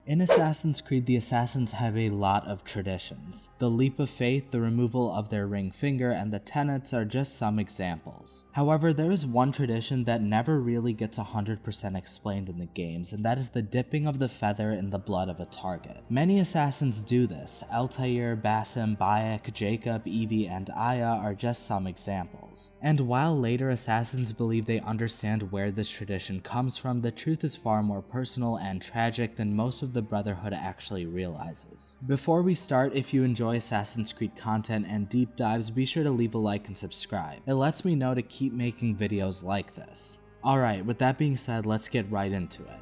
In Assassin's Creed, the assassins have a lot of traditions. The leap of faith, the removal of their ring finger, and the tenets are just some examples. However, there is one tradition that never really gets 100% explained in the games, and that is the dipping of the feather in the blood of a target. Many assassins do this. Altaïr, Basim, Bayek, Jacob, Evie, and Aya are just some examples. And while later assassins believe they understand where this tradition comes from, the truth is far more personal and tragic than most of the Brotherhood actually realizes. Before we start, if you enjoy Assassin's Creed content and deep dives, be sure to leave a like and subscribe. It lets me know to keep making videos like this. Alright, with that being said, let's get right into it.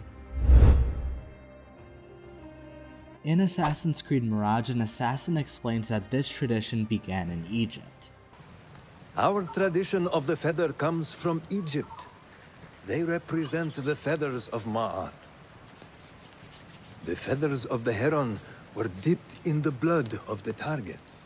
In Assassin's Creed Mirage, an assassin explains that this tradition began in Egypt. Our tradition of the feather comes from Egypt. They represent the feathers of Ma'at. The feathers of the heron were dipped in the blood of the targets.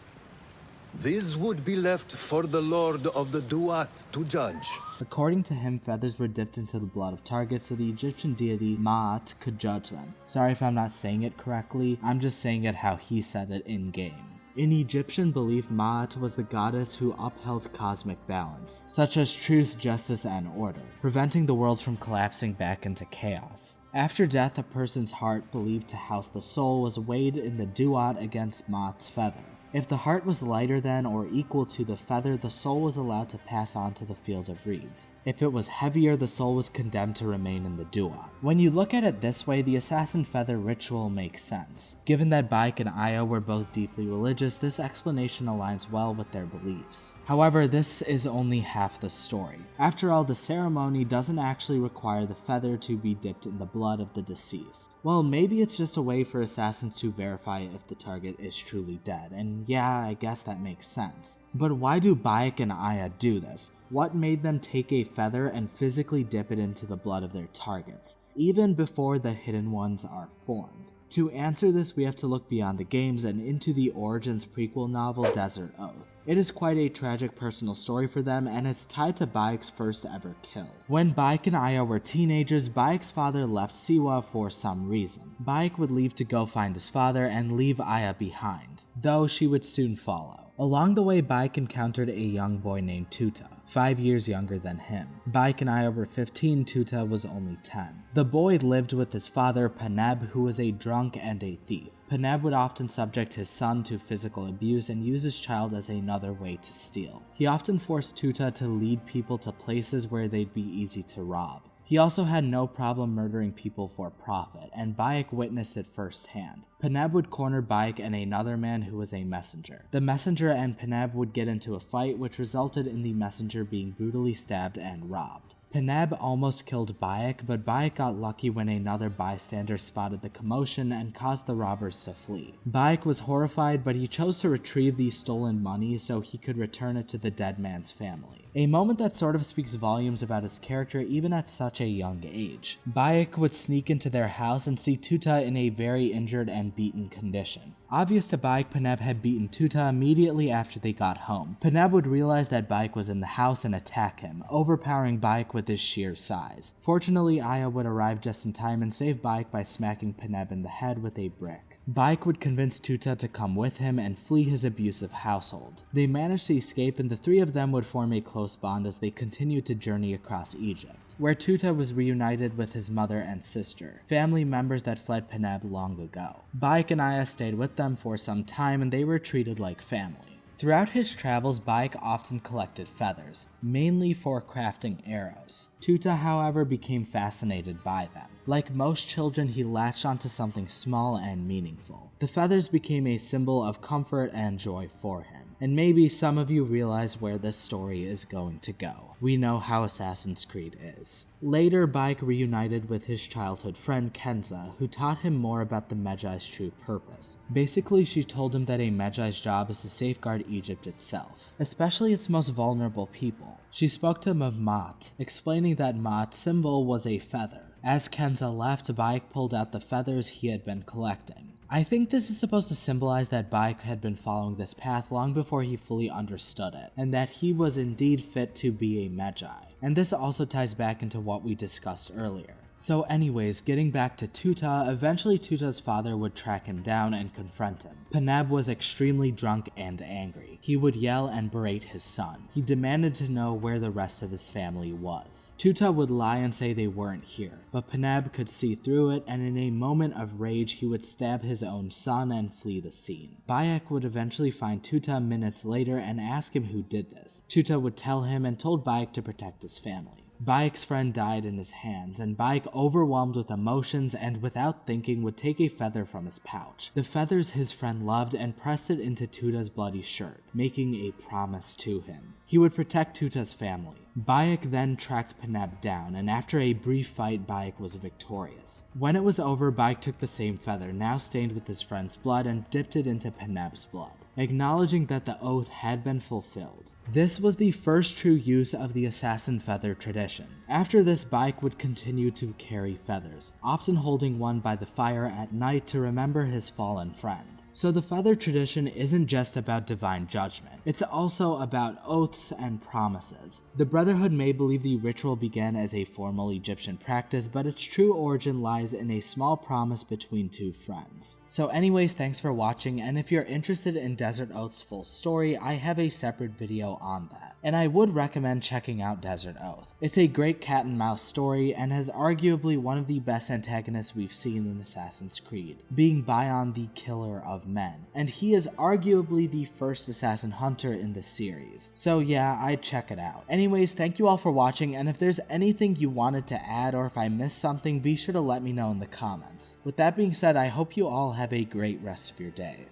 These would be left for the Lord of the Duat to judge. According to him, feathers were dipped into the blood of targets so the Egyptian deity Ma'at could judge them. Sorry if I'm not saying it correctly, I'm just saying it how he said it in-game. In Egyptian belief, Ma'at was the goddess who upheld cosmic balance, such as truth, justice, and order, preventing the world from collapsing back into chaos. After death, a person's heart, believed to house the soul, was weighed in the duat against Ma'at's feather. If the heart was lighter than or equal to the feather, the soul was allowed to pass on to the field of reeds. If it was heavier, the soul was condemned to remain in the duat. When you look at it this way, the assassin feather ritual makes sense. Given that Bayek and Aya were both deeply religious, this explanation aligns well with their beliefs. However, this is only half the story. After all, the ceremony doesn't actually require the feather to be dipped in the blood of the deceased. Well, maybe it's just a way for assassins to verify if the target is truly dead, and yeah, I guess that makes sense. But why do Bayek and Aya do this? What made them take a feather and physically dip it into the blood of their targets, even before the hidden ones are formed? To answer this, we have to look beyond the games and into the Origins prequel novel Desert Oath. It is quite a tragic personal story for them, and it's tied to Bayek's first ever kill. When Bayek and Aya were teenagers, Bayek's father left Siwa for some reason. Bayek would leave to go find his father and leave Aya behind, though she would soon follow. Along the way, Bayek encountered a young boy named Tuta, 5 years younger than him. Bayek and Aya were 15, Tuta was only 10. The boy lived with his father, Paneb, who was a drunk and a thief. Paneb would often subject his son to physical abuse and use his child as another way to steal. He often forced Tuta to lead people to places where they'd be easy to rob. He also had no problem murdering people for profit, and Bayek witnessed it firsthand. Paneb would corner Bayek and another man who was a messenger. The messenger and Paneb would get into a fight, which resulted in the messenger being brutally stabbed and robbed. Paneb almost killed Bayek, but Bayek got lucky when another bystander spotted the commotion and caused the robbers to flee. Bayek was horrified, but he chose to retrieve the stolen money so he could return it to the dead man's family. A moment that sort of speaks volumes about his character even at such a young age. Bayek would sneak into their house and see Tuta in a very injured and beaten condition. Obvious to Bayek, Paneb had beaten Tuta immediately after they got home. Paneb would realize that Bayek was in the house and attack him, overpowering Bayek with his sheer size. Fortunately, Aya would arrive just in time and save Bayek by smacking Paneb in the head with a brick. Bayek would convince Tuta to come with him and flee his abusive household. They managed to escape, and the three of them would form a close bond as they continued to journey across Egypt, where Tuta was reunited with his mother and sister, family members that fled Paneb long ago. Bayek and Aya stayed with them for some time, and they were treated like family. Throughout his travels, Bayek often collected feathers, mainly for crafting arrows. Tuta, however, became fascinated by them. Like most children, he latched onto something small and meaningful. The feathers became a symbol of comfort and joy for him. And maybe some of you realize where this story is going to go. We know how Assassin's Creed is. Later, Bayek reunited with his childhood friend Kenza, who taught him more about the Magi's true purpose. Basically, she told him that a Magi's job is to safeguard Egypt itself, especially its most vulnerable people. She spoke to him of Ma'at, explaining that Ma'at's symbol was a feather. As Kenza left, Bayek pulled out the feathers he had been collecting. I think this is supposed to symbolize that Bayek had been following this path long before he fully understood it, and that he was indeed fit to be a Magi. And this also ties back into what we discussed earlier. So anyways, getting back to Tuta, eventually Tuta's father would track him down and confront him. Paneb was extremely drunk and angry. He would yell and berate his son. He demanded to know where the rest of his family was. Tuta would lie and say they weren't here, but Paneb could see through it, and in a moment of rage he would stab his own son and flee the scene. Bayek would eventually find Tuta minutes later and ask him who did this. Tuta would tell him and told Bayek to protect his family. Bayek's friend died in his hands, and Bayek, overwhelmed with emotions and without thinking, would take a feather from his pouch. The feathers his friend loved and pressed it into Tuta's bloody shirt, making a promise to him. He would protect Tuta's family. Bayek then tracked Paneb down, and after a brief fight, Bayek was victorious. When it was over, Bayek took the same feather, now stained with his friend's blood, and dipped it into Paneb's blood, acknowledging that the oath had been fulfilled. This was the first true use of the assassin feather tradition. After this, Bayek would continue to carry feathers, often holding one by the fire at night to remember his fallen friend. So the feather tradition isn't just about divine judgment, it's also about oaths and promises. The Brotherhood may believe the ritual began as a formal Egyptian practice, but its true origin lies in a small promise between two friends. So anyways, thanks for watching, and if you're interested in Desert Oath's full story, I have a separate video on that, and I would recommend checking out Desert Oath. It's a great cat and mouse story, and has arguably one of the best antagonists we've seen in Assassin's Creed, being Bion the Killer of Men, and he is arguably the first assassin hunter in the series. So yeah, I'd check it out. Anyways, thank you all for watching, and if there's anything you wanted to add or if I missed something, be sure to let me know in the comments. With that being said, I hope you all have a great rest of your day.